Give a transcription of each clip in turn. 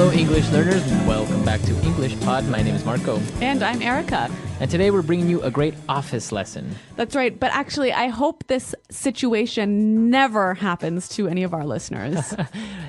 Hello, English learners. Welcome back to English Pod. My name is Marco. And I'm Erica. And today we're bringing you a great office lesson. That's right. But actually, I hope this situation never happens to any of our listeners.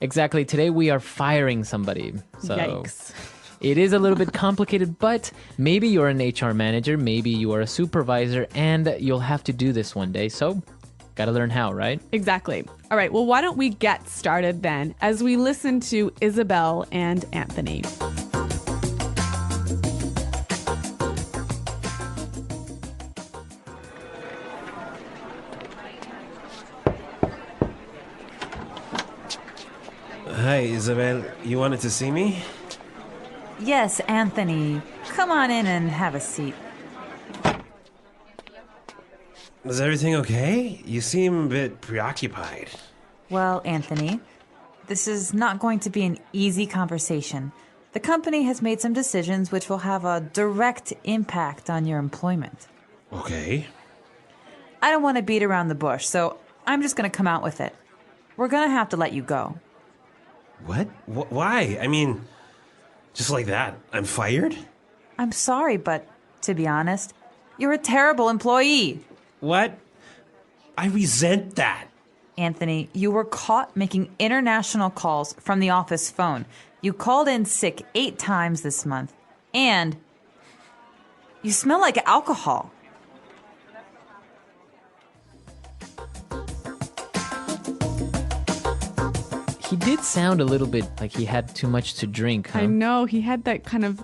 Exactly. Today we are firing somebody. So Yikes. It is a little bit complicated, but maybe you're an HR manager, maybe you are a supervisor, and you'll have to do this one day. So got to learn how, right? Exactly. All right. Well, why don't we get started then as we listen to Isabel and Anthony. Hi, Isabel. You wanted to see me? Yes, Anthony. Come on in and have a seat. Is everything okay? You seem a bit preoccupied. Well, Anthony, this is not going to be an easy conversation. The company has made some decisions which will have a direct impact on your employment. Okay. I don't want to beat around the bush, so I'm just going to come out with it. We're going to have to let you go. What? Why? I mean, just like that, I'm fired? I'm sorry, but to be honest, you're a terrible employee. What? I resent that. Anthony, you were caught making international calls from the office phone. You called in sick 8 times this month. And you smell like alcohol. He did sound a little bit like he had too much to drink, huh? I know he had that kind of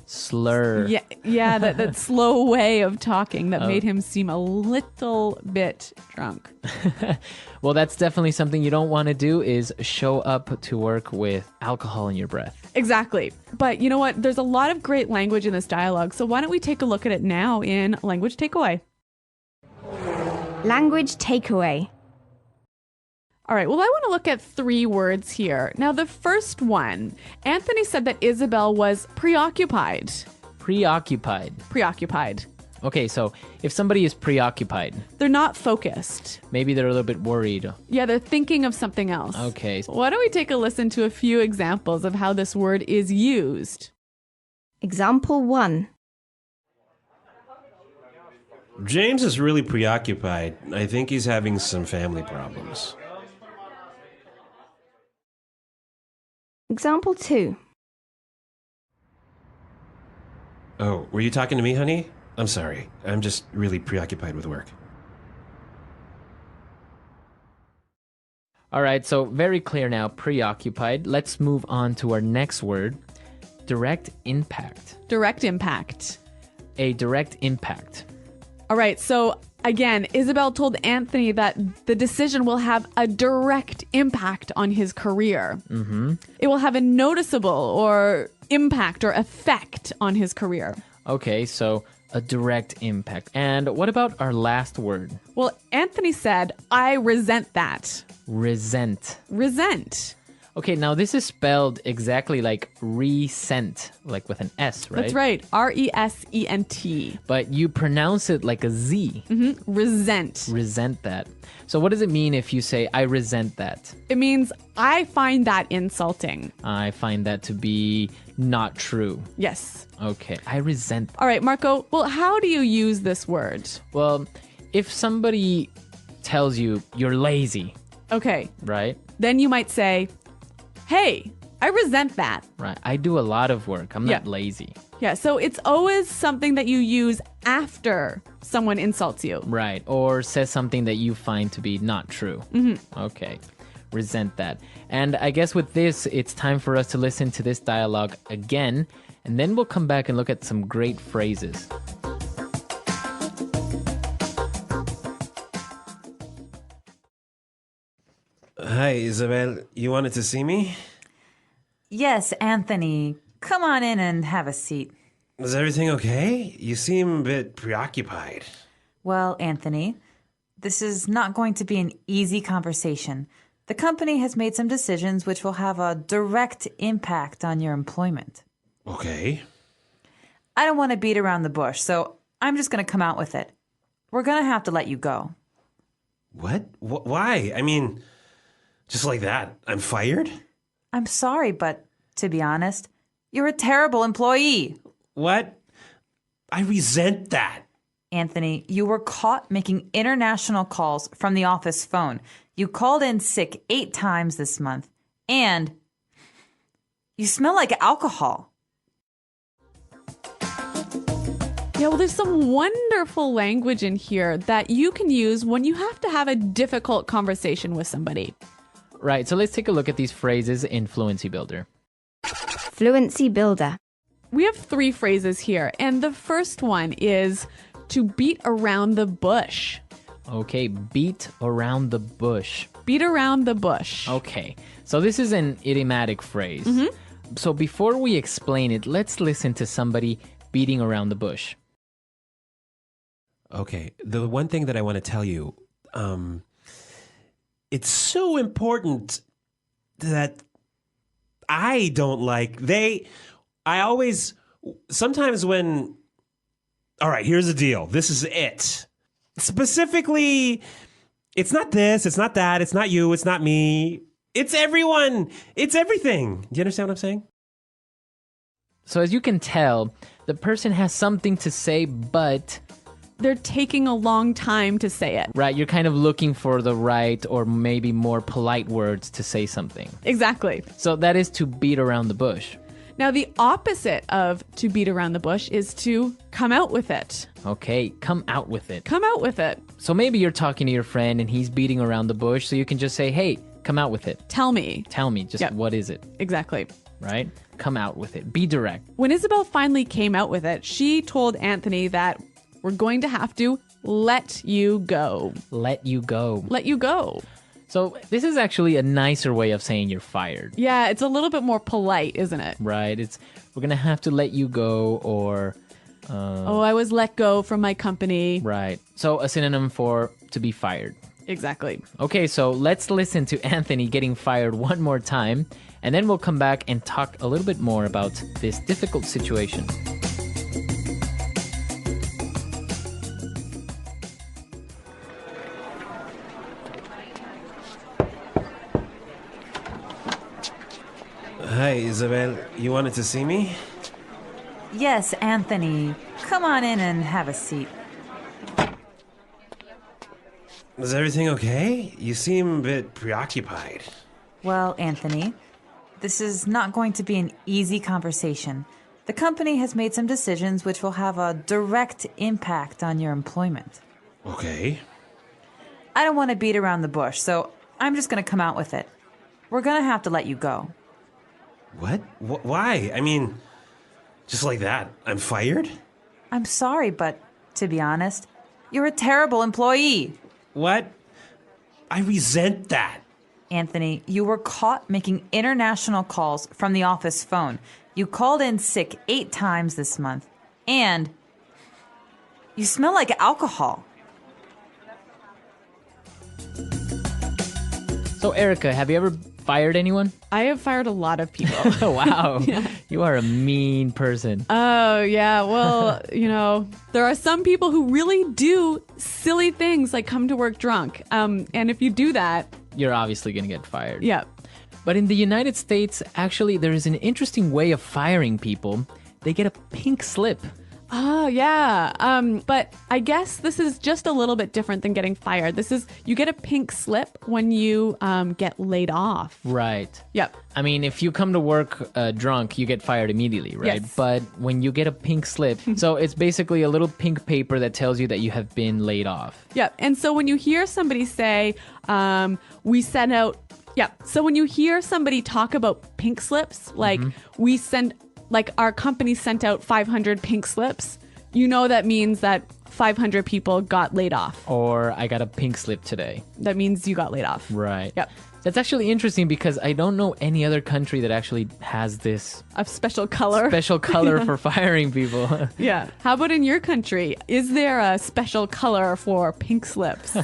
Slur. yeah, that slow way of talking that made him seem a little bit drunk. Well, that's definitely something you don't want to do, is show up to work with alcohol in your breath. Exactly. But you know what? There's a lot of great language in this dialogue. So why don't we take a look at it now in Language Takeaway? Language takeaway. All right, well, I want to look at 3 words here. Now, the first one, Anthony said that Isabel was preoccupied. Preoccupied. Preoccupied. Okay, so if somebody is preoccupied, They're not focused. maybe they're a little bit worried. Yeah, they're thinking of something else. Okay. Why don't we take a listen to a few examples of how this word is used? Example 1. James is really preoccupied. I think he's having some family problems. Example 2. Oh, were you talking to me, honey? I'm sorry. I'm just really preoccupied with work. All right, so very clear now, preoccupied. Let's move on to our next word, direct impact. Direct impact. A direct impact. All right, so again, Isabel told Anthony that the decision will have a direct impact on his career. Mm-hmm. It will have a noticeable or impact or effect on his career. Okay, so a direct impact. And what about our last word? Well, Anthony said, I resent that. Resent. Resent. Okay, now this is spelled exactly like resent, like with an S, right? That's right. R-E-S-E-N-T. But you pronounce it like a Z. Mm-hmm. Resent. Resent that. So what does it mean if you say, I resent that? It means I find that insulting. I find that to be not true. Yes. Okay, I resent that. All right, Marco. Well, how do you use this word? Well, if somebody tells you you're lazy, Okay. right? Then you might say, hey, I resent that. Right. I do a lot of work. I'm not Yeah. lazy. Yeah, so it's always something that you use after someone insults you. Right. Or says something that you find to be not true. Mm-hmm. Okay. Resent that. And I guess with this, it's time for us to listen to this dialogue again, and then we'll come back and look at some great phrases. Hi, Isabel. You wanted to see me? Yes, Anthony. Come on in and have a seat. Is everything okay? You seem a bit preoccupied. Well, Anthony, this is not going to be an easy conversation. The company has made some decisions which will have a direct impact on your employment. Okay. I don't want to beat around the bush, so I'm just going to come out with it. We're going to have to let you go. What? Why? I mean, just like that, I'm fired? I'm sorry, but to be honest, you're a terrible employee. What? I resent that. Anthony, you were caught making international calls from the office phone. You called in sick 8 times this month. And you smell like alcohol. Yeah, well, there's some wonderful language in here that you can use when you have to have a difficult conversation with somebody. Right, so let's take a look at these phrases in Fluency Builder. Fluency Builder. We have 3 phrases here, and the first one is to beat around the bush. Okay, beat around the bush. Beat around the bush. Okay, so this is an idiomatic phrase. So before we explain it, let's listen to somebody beating around the bush. Okay, the one thing that I want to tell you, it's so important that I don't like, sometimes when, all right, here's the deal. This is it. Specifically, it's not this, it's not that, it's not you, it's not me. It's everyone. It's everything. Do you understand what I'm saying? So as you can tell, the person has something to say, but They're taking a long time to say it. right, you're kind of looking for the right or maybe more polite words to say something. Exactly. So that is to beat around the bush. Now, the opposite of to beat around the bush is to come out with it. Okay, come out with it. Come out with it. So maybe you're talking to your friend and he's beating around the bush, so you can just say, hey, come out with it. Tell me. Tell me, just Yep. what is it, Exactly. right? Come out with it. Be direct. When Isabel finally came out with it, she told Anthony that we're going to have to let you go. Let you go. Let you go. So this is actually a nicer way of saying you're fired, Yeah, it's a little bit more polite, isn't it? right? We're going to have to let you go, or, Oh, I was let go from my company. right. So a synonym for to be fired. Exactly. Okay, so let's listen to Anthony getting fired one more time, and then we'll come back and talk a little bit more about this difficult situation. Hi, Isabel. You wanted to see me? Yes, Anthony. Come on in and have a seat. Is everything okay? You seem a bit preoccupied. Well, Anthony, this is not going to be an easy conversation. The company has made some decisions which will have a direct impact on your employment. Okay. I don't want to beat around the bush, so I'm just going to come out with it. We're going to have to let you go. What? Why? I mean, just like that, I'm fired? I'm sorry, but to be honest, you're a terrible employee. What? I resent that. Anthony, you were caught making international calls from the office phone. You called in sick 8 times this month. And you smell like alcohol. So Erica, have you ever fired anyone? I have fired a lot of people. Oh, wow. You are a mean person. Oh, yeah. Well, there are some people who really do silly things like come to work drunk. And if you do that, You're obviously going to get fired. yeah. But in the United States, actually, there is an interesting way of firing people. They get a pink slip. Oh, yeah. But I guess this is just a little bit different than getting fired. You get a pink slip when you get laid off. Right. Yep. I mean, if you come to work drunk, you get fired immediately, right? Yes. But when you get a pink slip, so it's basically a little pink paper that tells you that you have been laid off. Yep. And so when you hear somebody say, we sent out, so when you hear somebody talk about pink slips, like our company sent out 500 pink slips, that means that 500 people got laid off. Or I got a pink slip today. That means you got laid off. Right. Yep. That's actually interesting because I don't know any other country that actually has this A special color. special color for firing people. Yeah. How about in your country? Is there a special color for pink slips?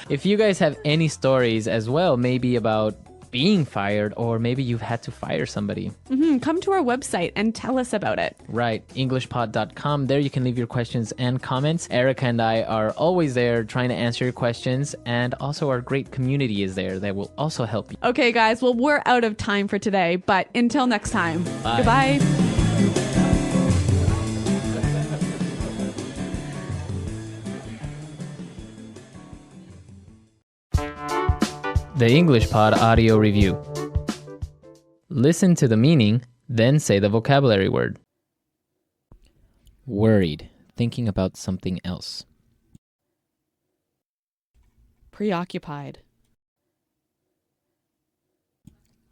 If you guys have any stories as well, maybe about being fired, or maybe you've had to fire somebody. Come to our website and tell us about it. Right, englishpod.com. There you can leave your questions and comments. Erica and I are always there trying to answer your questions, and also our great community is there that will also help you. Okay, guys, well, we're out of time for today, but until next time, Bye. Goodbye. The English Pod Audio Review. Listen to the meaning, then say the vocabulary word. Worried, thinking about something else. Preoccupied.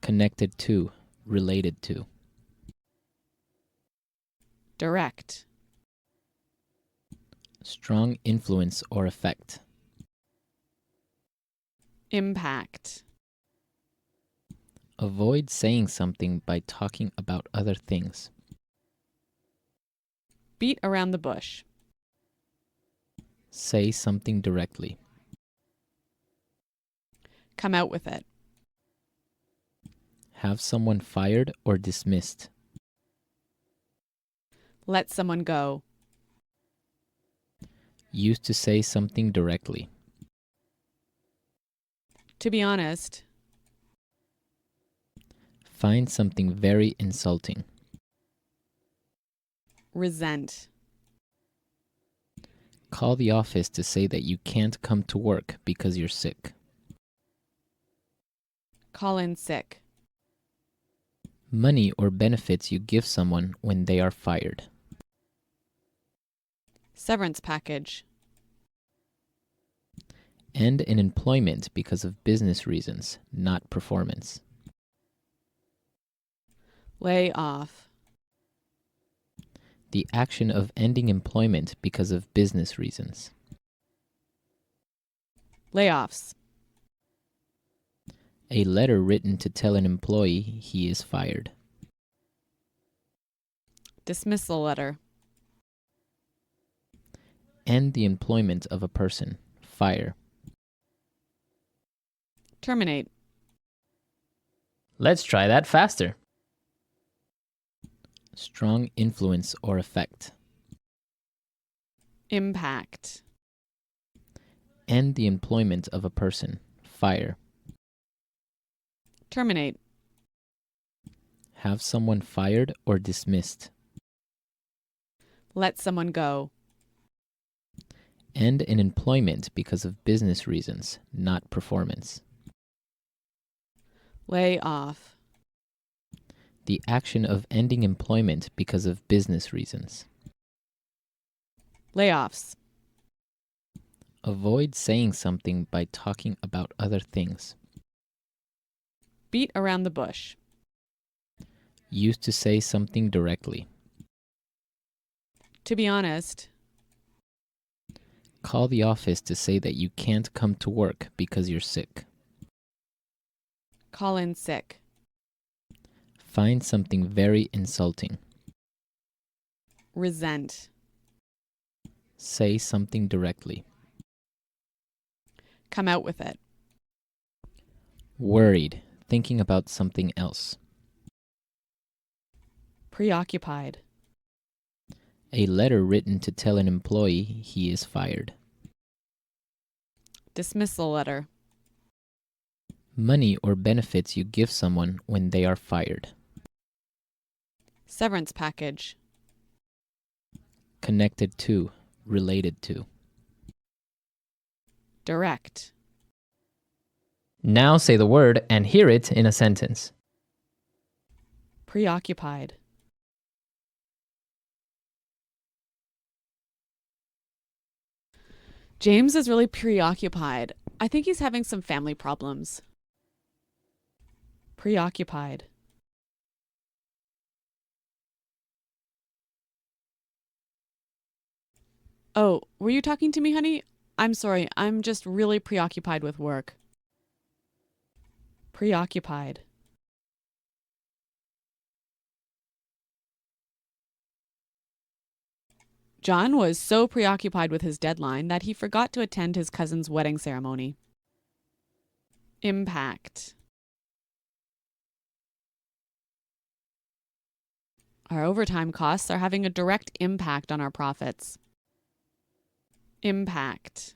Connected to, related to. Direct. Strong influence or effect. Impact. Avoid saying something by talking about other things. Beat around the bush. Say something directly. Come out with it. Have someone fired or dismissed. Let someone go. Used to say something directly. To be honest. Find something very insulting. Resent. Call the office to say that you can't come to work because you're sick. Call in sick. Money or benefits you give someone when they are fired. Severance package. End in employment because of business reasons, not performance. Lay off. The action of ending employment because of business reasons. Layoffs. A letter written to tell an employee he is fired. Dismissal letter. End the employment of a person. Fire. Terminate. Let's try that faster. Strong influence or effect. Impact. End the employment of a person. Fire. Terminate. Have someone fired or dismissed. Let someone go. End in employment because of business reasons, not performance. Lay off. The action of ending employment because of business reasons. Layoffs. Avoid saying something by talking about other things. Beat around the bush. Used to say something directly. To be honest. Call the office to say that you can't come to work because you're sick. Call in sick. Find something very insulting. Resent. Say something directly. Come out with it. Worried, thinking about something else. Preoccupied. A letter written to tell an employee he is fired. Dismissal letter. Money or benefits you give someone when they are fired. Severance package. Connected to, related to. Direct. Now say the word and hear it in a sentence. Preoccupied. James is really preoccupied. I think he's having some family problems. Preoccupied. Oh, were you talking to me, honey? I'm sorry. I'm just really preoccupied with work. Preoccupied. John was so preoccupied with his deadline that he forgot to attend his cousin's wedding ceremony. Impact. Our overtime costs are having a direct impact on our profits. Impact.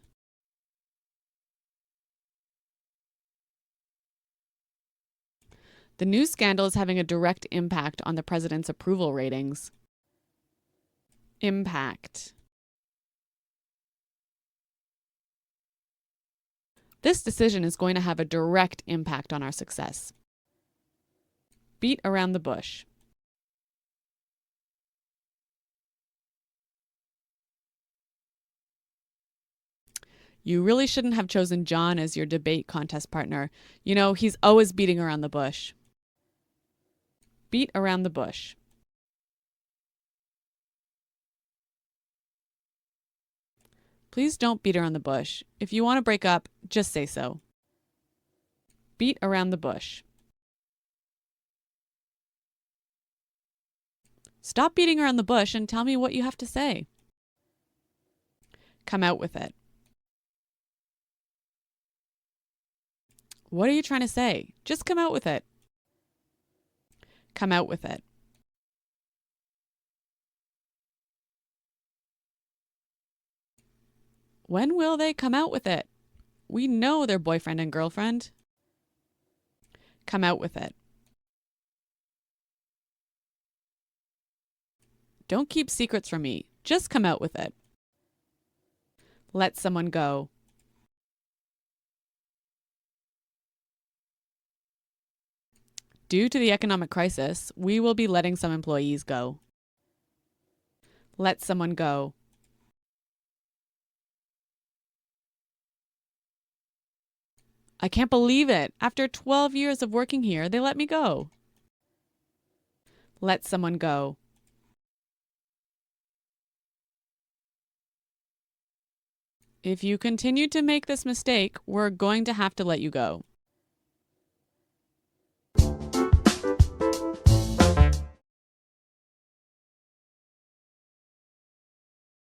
The news scandal is having a direct impact on the president's approval ratings. Impact. This decision is going to have a direct impact on our success. Beat around the bush. You really shouldn't have chosen John as your debate contest partner. You know, he's always beating around the bush. Beat around the bush. Please don't beat around the bush. If you want to break up, just say so. Beat around the bush. Stop beating around the bush and tell me what you have to say. Come out with it. What are you trying to say? Just come out with it. Come out with it. When will they come out with it? We know they're boyfriend and girlfriend. Come out with it. Don't keep secrets from me. Just come out with it. Let someone go. Due to the economic crisis, we will be letting some employees go. Let someone go. I can't believe it. After 12 years of working here, they let me go. Let someone go. If you continue to make this mistake, we're going to have to let you go.